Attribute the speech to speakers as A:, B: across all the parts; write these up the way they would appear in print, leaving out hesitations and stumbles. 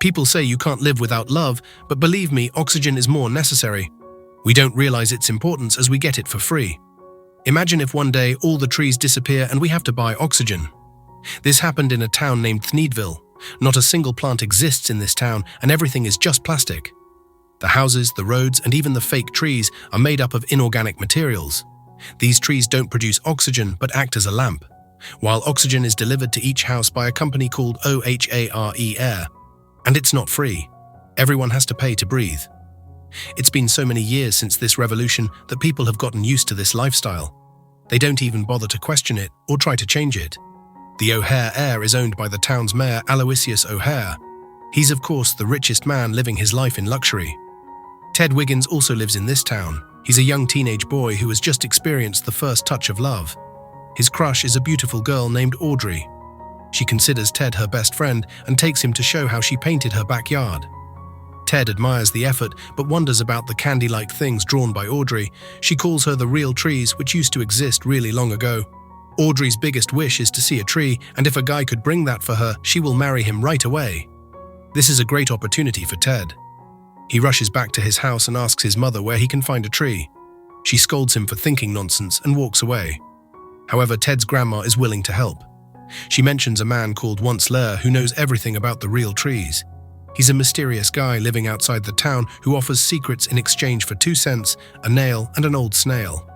A: People say you can't live without love, but believe me, oxygen is more necessary. We don't realize its importance as we get it for free. Imagine if one day all the trees disappear and we have to buy oxygen. This happened in a town named Thneedville. Not a single plant exists in this town, and everything is just plastic. The houses, the roads, and even the fake trees are made up of inorganic materials. These trees don't produce oxygen but act as a lamp, while oxygen is delivered to each house by a company called OHARE Air. And it's not free. Everyone has to pay to breathe. It's been so many years since this revolution that people have gotten used to this lifestyle. They don't even bother to question it or try to change it. The O'Hare Air is owned by the town's mayor, Aloysius O'Hare. He's of course the richest man living his life in luxury. Ted Wiggins also lives in this town. He's a young teenage boy who has just experienced the first touch of love. His crush is a beautiful girl named Audrey. She considers Ted her best friend and takes him to show how she painted her backyard. Ted admires the effort but wonders about the candy-like things drawn by Audrey. She calls her the real trees, which used to exist really long ago. Audrey's biggest wish is to see a tree, and if a guy could bring that for her, she will marry him right away. This is a great opportunity for Ted. He rushes back to his house and asks his mother where he can find a tree. She scolds him for thinking nonsense and walks away. However, Ted's grandma is willing to help. She mentions a man called Once-ler who knows everything about the real trees. He's a mysterious guy living outside the town who offers secrets in exchange for 2 cents, a nail, and an old snail.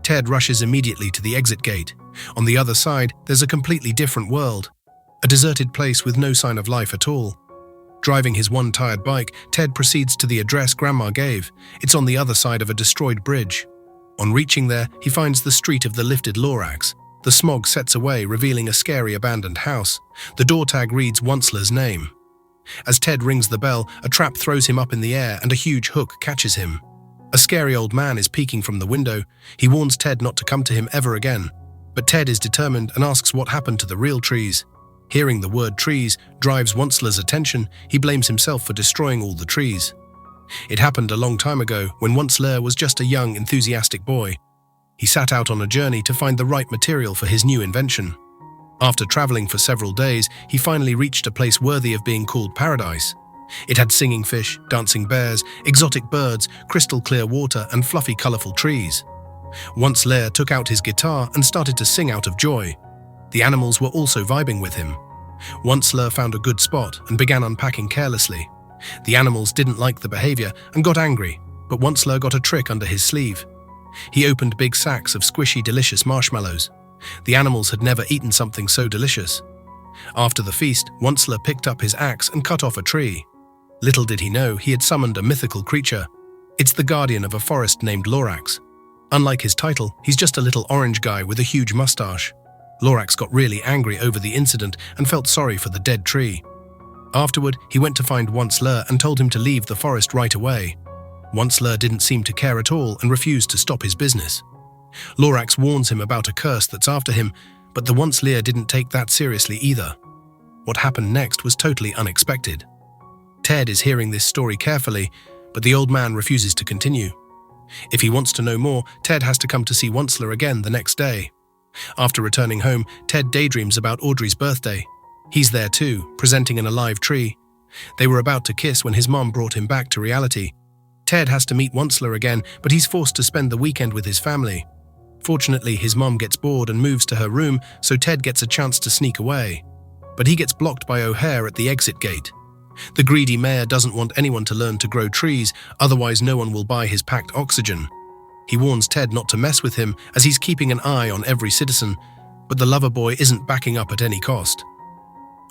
A: Ted rushes immediately to the exit gate. On the other side, there's a completely different world. A deserted place with no sign of life at all. Driving his one-tired bike, Ted proceeds to the address Grandma gave. It's on the other side of a destroyed bridge. On reaching there, he finds the street of the lifted Lorax. The smog sets away, revealing a scary abandoned house. The door tag reads Once-ler's name. As Ted rings the bell, a trap throws him up in the air and a huge hook catches him. A scary old man is peeking from the window. He warns Ted not to come to him ever again. But Ted is determined and asks what happened to the real trees. Hearing the word trees drives Once-ler's attention. He blames himself for destroying all the trees. It happened a long time ago when Once-ler was just a young, enthusiastic boy. He set out on a journey to find the right material for his new invention. After traveling for several days, he finally reached a place worthy of being called paradise. It had singing fish, dancing bears, exotic birds, crystal-clear water, and fluffy, colorful trees. Once-ler took out his guitar and started to sing out of joy. The animals were also vibing with him. Once-ler found a good spot and began unpacking carelessly. The animals didn't like the behavior and got angry, but Once-ler got a trick under his sleeve. He opened big sacks of squishy, delicious marshmallows. The animals had never eaten something so delicious. After the feast, Once-ler picked up his axe and cut off a tree. Little did he know he had summoned a mythical creature. It's the guardian of a forest named Lorax. Unlike his title, he's just a little orange guy with a huge mustache. Lorax got really angry over the incident and felt sorry for the dead tree. Afterward, he went to find Once-ler and told him to leave the forest right away. Once-ler didn't seem to care at all and refused to stop his business. Lorax warns him about a curse that's after him, but the Once-ler didn't take that seriously either. What happened next was totally unexpected. Ted is hearing this story carefully, but the old man refuses to continue. If he wants to know more, Ted has to come to see Once-ler again the next day. After returning home, Ted daydreams about Audrey's birthday. He's there too, presenting an alive tree. They were about to kiss when his mom brought him back to reality. Ted has to meet Once-ler again, but he's forced to spend the weekend with his family. Fortunately, his mom gets bored and moves to her room, so Ted gets a chance to sneak away. But he gets blocked by O'Hare at the exit gate. The greedy mayor doesn't want anyone to learn to grow trees, otherwise no one will buy his packed oxygen. He warns Ted not to mess with him, as he's keeping an eye on every citizen, but the lover boy isn't backing up at any cost.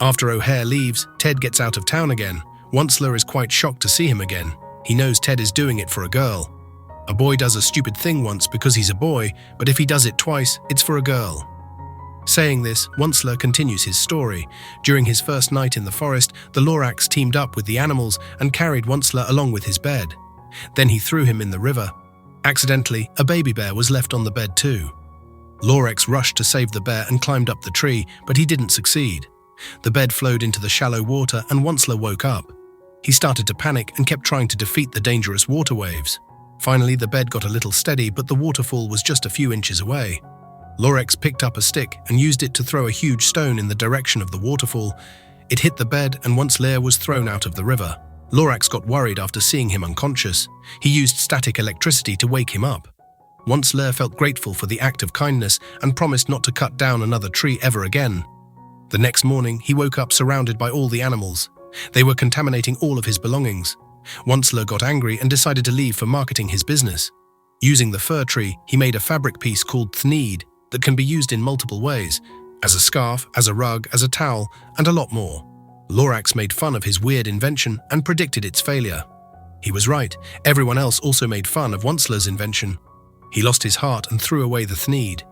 A: After O'Hare leaves, Ted gets out of town again. Once-ler is quite shocked to see him again. He knows Ted is doing it for a girl. A boy does a stupid thing once because he's a boy, but if he does it twice, it's for a girl. Saying this, Once-ler continues his story. During his first night in the forest, the Lorax teamed up with the animals and carried Once-ler along with his bed. Then he threw him in the river. Accidentally, a baby bear was left on the bed too. Lorax rushed to save the bear and climbed up the tree, but he didn't succeed. The bed flowed into the shallow water and Once-ler woke up. He started to panic and kept trying to defeat the dangerous water waves. Finally, the bed got a little steady, but the waterfall was just a few inches away. Lorax picked up a stick and used it to throw a huge stone in the direction of the waterfall. It hit the bed and Once-ler was thrown out of the river. Lorax got worried after seeing him unconscious. He used static electricity to wake him up. Once-ler felt grateful for the act of kindness and promised not to cut down another tree ever again. The next morning, he woke up surrounded by all the animals. They were contaminating all of his belongings. Once-ler got angry and decided to leave for marketing his business. Using the fir tree, he made a fabric piece called thneed that can be used in multiple ways, as a scarf, as a rug, as a towel, and a lot more. Lorax made fun of his weird invention and predicted its failure. He was right. Everyone else also made fun of Once-ler's invention. He lost his heart and threw away the thneed.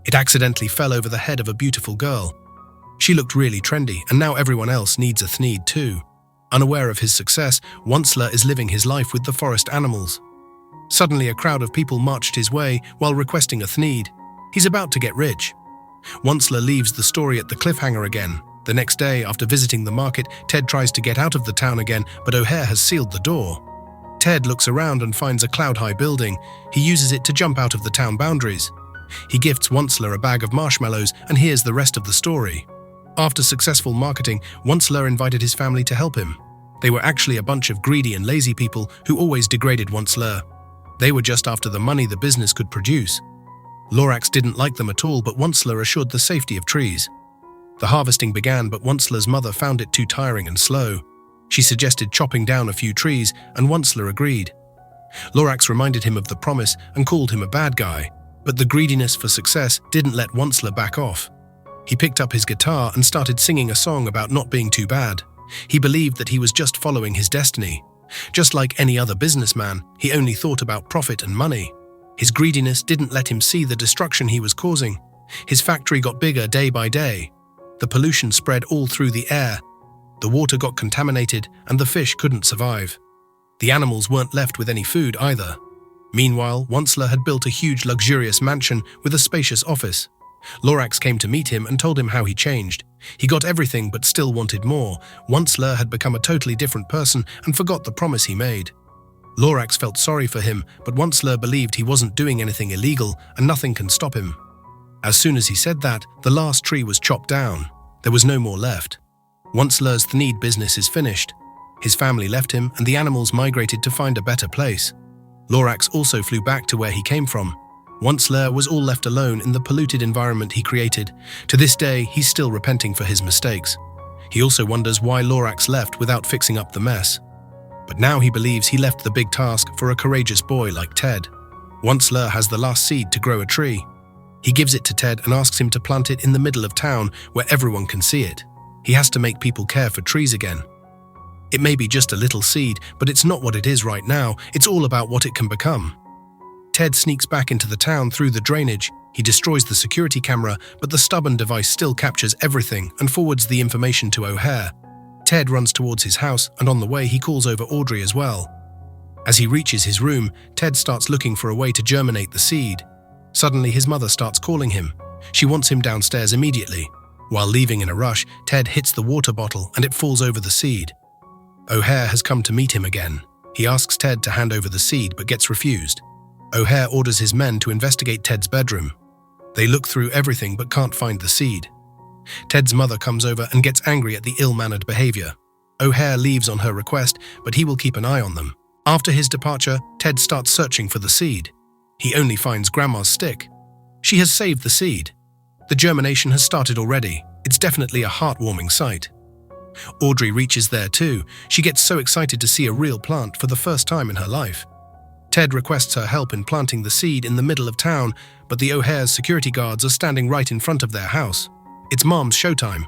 A: It accidentally fell over the head of a beautiful girl. She looked really trendy, and now everyone else needs a thneed too. Unaware of his success, Once-ler is living his life with the forest animals. Suddenly, a crowd of people marched his way while requesting a thneed. He's about to get rich. Once-ler leaves the story at the cliffhanger again. The next day, after visiting the market, Ted tries to get out of the town again, but O'Hare has sealed the door. Ted looks around and finds a cloud-high building. He uses it to jump out of the town boundaries. He gifts Once-ler a bag of marshmallows and hears the rest of the story. After successful marketing, Once-ler invited his family to help him. They were actually a bunch of greedy and lazy people who always degraded Once-ler. They were just after the money the business could produce. Lorax didn't like them at all, but Once-ler assured the safety of trees. The harvesting began, but Once-ler's mother found it too tiring and slow. She suggested chopping down a few trees, and Once-ler agreed. Lorax reminded him of the promise and called him a bad guy, but the greediness for success didn't let Once-ler back off. He picked up his guitar and started singing a song about not being too bad. He believed that he was just following his destiny. Just like any other businessman, he only thought about profit and money. His greediness didn't let him see the destruction he was causing. His factory got bigger day by day. The pollution spread all through the air. The water got contaminated and the fish couldn't survive. The animals weren't left with any food either. Meanwhile, Once-ler had built a huge luxurious mansion with a spacious office. Lorax came to meet him and told him how he changed. He got everything but still wanted more. Once-ler had become a totally different person and forgot the promise he made. Lorax felt sorry for him, but Once-ler believed he wasn't doing anything illegal and nothing can stop him. As soon as he said that, the last tree was chopped down. There was no more left. Once-ler's thneed business is finished. His family left him and the animals migrated to find a better place. Lorax also flew back to where he came from. Once-ler was all left alone in the polluted environment he created. To this day, he's still repenting for his mistakes. He also wonders why Lorax left without fixing up the mess. But now he believes he left the big task for a courageous boy like Ted. Once-ler has the last seed to grow a tree. He gives it to Ted and asks him to plant it in the middle of town where everyone can see it. He has to make people care for trees again. It may be just a little seed, but it's not what it is right now. It's all about what it can become. Ted sneaks back into the town through the drainage. He destroys the security camera, but the stubborn device still captures everything and forwards the information to O'Hare. Ted runs towards his house, and on the way he calls over Audrey as well. As he reaches his room, Ted starts looking for a way to germinate the seed. Suddenly his mother starts calling him. She wants him downstairs immediately. While leaving in a rush, Ted hits the water bottle and it falls over the seed. O'Hare has come to meet him again. He asks Ted to hand over the seed but gets refused. O'Hare orders his men to investigate Ted's bedroom. They look through everything but can't find the seed. Ted's mother comes over and gets angry at the ill-mannered behavior. O'Hare leaves on her request, but he will keep an eye on them. After his departure, Ted starts searching for the seed. He only finds Grandma's stick. She has saved the seed. The germination has started already. It's definitely a heartwarming sight. Audrey reaches there too. She gets so excited to see a real plant for the first time in her life. Ted requests her help in planting the seed in the middle of town, but the O'Hare's security guards are standing right in front of their house. It's Mom's showtime.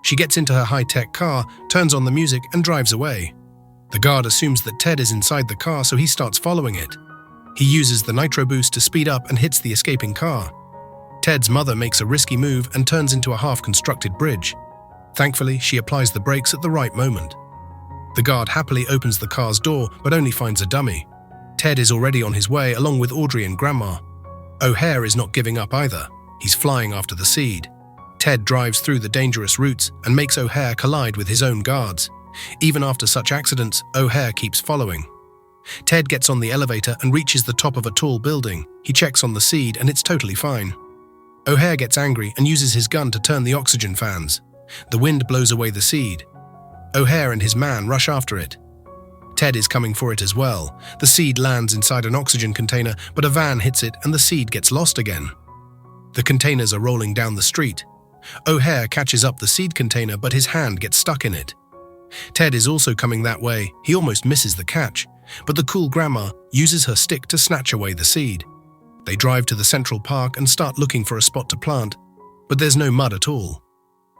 A: She gets into her high-tech car, turns on the music, and drives away. The guard assumes that Ted is inside the car, so he starts following it. He uses the nitro boost to speed up and hits the escaping car. Ted's mother makes a risky move and turns into a half-constructed bridge. Thankfully, she applies the brakes at the right moment. The guard happily opens the car's door, but only finds a dummy. Ted is already on his way along with Audrey and Grandma. O'Hare is not giving up either. He's flying after the seed. Ted drives through the dangerous routes and makes O'Hare collide with his own guards. Even after such accidents, O'Hare keeps following. Ted gets on the elevator and reaches the top of a tall building. He checks on the seed and it's totally fine. O'Hare gets angry and uses his gun to turn the oxygen fans. The wind blows away the seed. O'Hare and his man rush after it. Ted is coming for it as well. The seed lands inside an oxygen container, but a van hits it and the seed gets lost again. The containers are rolling down the street. O'Hare catches up the seed container, but his hand gets stuck in it. Ted is also coming that way. He almost misses the catch, but the cool grandma uses her stick to snatch away the seed. They drive to the Central Park and start looking for a spot to plant, but there's no mud at all.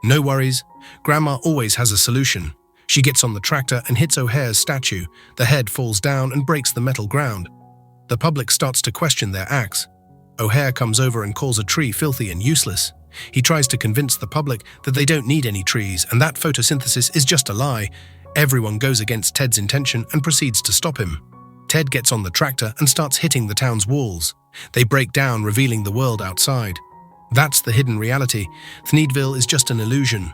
A: No worries, Grandma always has a solution. She gets on the tractor and hits O'Hare's statue. The head falls down and breaks the metal ground. The public starts to question their acts. O'Hare comes over and calls a tree filthy and useless. He tries to convince the public that they don't need any trees and that photosynthesis is just a lie. Everyone goes against Ted's intention and proceeds to stop him. Ted gets on the tractor and starts hitting the town's walls. They break down, revealing the world outside. That's the hidden reality. Thneedville is just an illusion.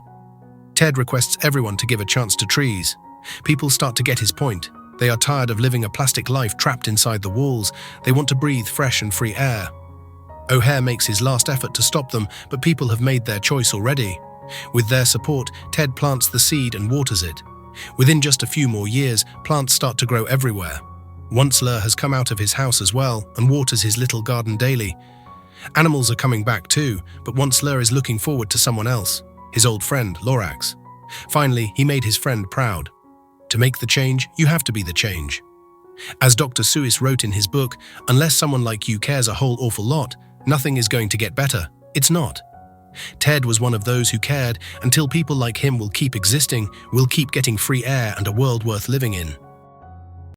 A: Ted requests everyone to give a chance to trees. People start to get his point. They are tired of living a plastic life trapped inside the walls. They want to breathe fresh and free air. O'Hare makes his last effort to stop them, but people have made their choice already. With their support, Ted plants the seed and waters it. Within just a few more years, plants start to grow everywhere. Once-ler has come out of his house as well and waters his little garden daily. Animals are coming back too, but Once-ler is looking forward to someone else, his old friend, Lorax. Finally, he made his friend proud. To make the change, you have to be the change. As Dr. Seuss wrote in his book, unless someone like you cares a whole awful lot, nothing is going to get better. It's not. Ted was one of those who cared. Until people like him will keep existing, we'll keep getting free air and a world worth living in.